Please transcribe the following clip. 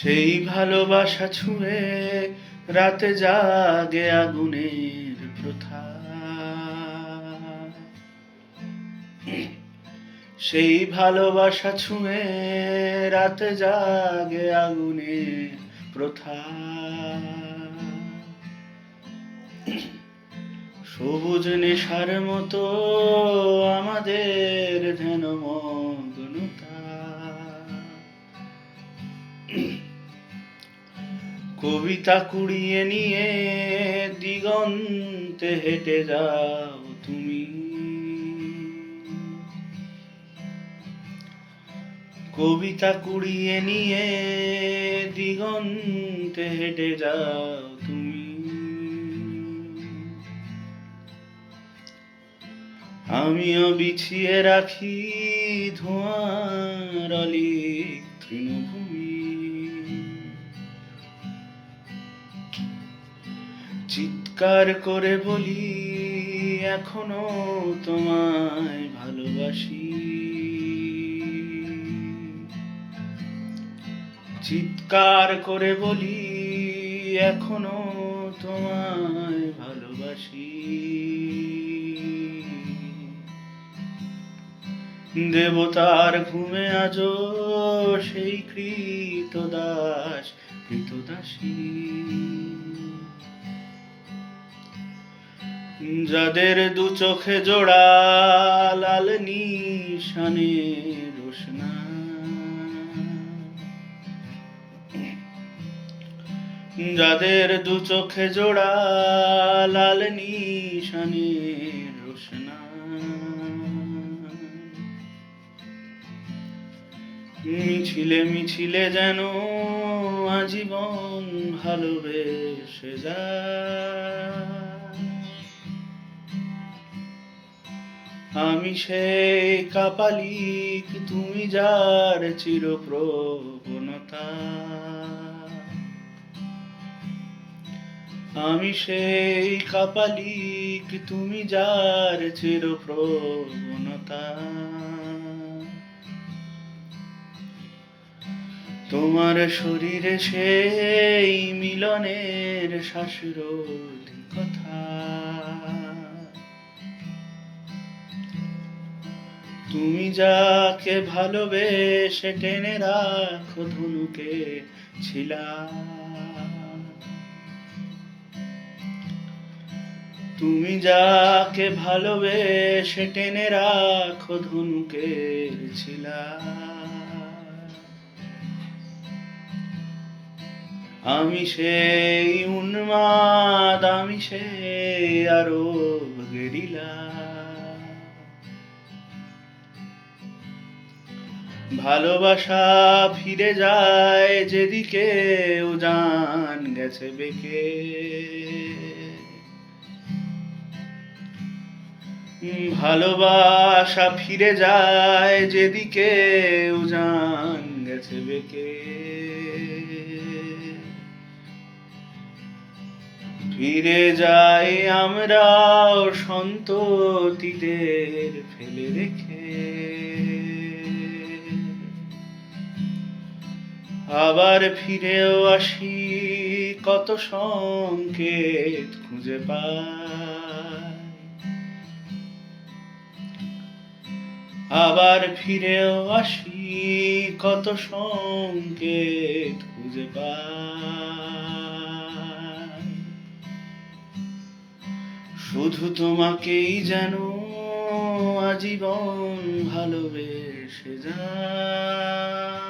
সেই ভালোবাসা ছুঁয়ে রাতে জাগে আগুনের প্রথা। সেই ভালোবাসা ছুঁয়ে রাতে জাগে আগুনের প্রথা। সবুজ নেশার মতো আমাদের ধ্যানমগ্নতা। কবিতা কুড়িয়ে নিয়ে দিগন্তে হেঁটে যাও তুমি। কবিতা কুড়িয়ে নিয়ে দিগন্তে হেঁটে যাও তুমি। আমিও বিছিয়ে রাখি ধোঁয়ার অলিক তৃণভূমি। চিৎকার করে বলি এখনো তোমায় ভালোবাসি। চিৎকার করে বলি এখনো তোমায় ভালোবাসি। দেবতার ঘুমে আজও সেই কৃতদাস কৃতদাসী। যাদের দু চোখে জোড়া লাল নিশানে রোশনা। যাদের দু চোখে জোড়া লাল নিশানে রোশনা। মিছিলে মিছিলে যেন আজীবন ভালোবেসে যায়। আমি সেই কাপালিক তুমি যার চিরপ্রবণতা। আমি সেই কাপালিক তুমি যার চিরপ্রবণতা। তোমার শরীরে সেই মিলনের শ্বাসরোধিকতা। তুমি যাকে ভালোবেসে টেনে রাখো ধনুকে ছিলা। তুমি যাকে ভালোবেসে টেনে রাখো ধনুকের ছিলা। আমি সেই উন্মাদ, আমি সেই আরব গেরিলা। ভালোবাসা ফিরে যায় যেদিকে উজান গেছে বেঁকে। ভালোবাসা ফিরে যায় যেদিকে উজান গেছে বেঁকে। ফিরে যাই আমরাও সন্ততিদের ফেলে রেখে। আবার ফিরেও আসি কত সংকেত খুঁজে পাই। আবার ফিরেও আসি কত সংকেত খুঁজে পাই। শুধু তোমাকেই যেন আজীবন ভালোবেসে যায়।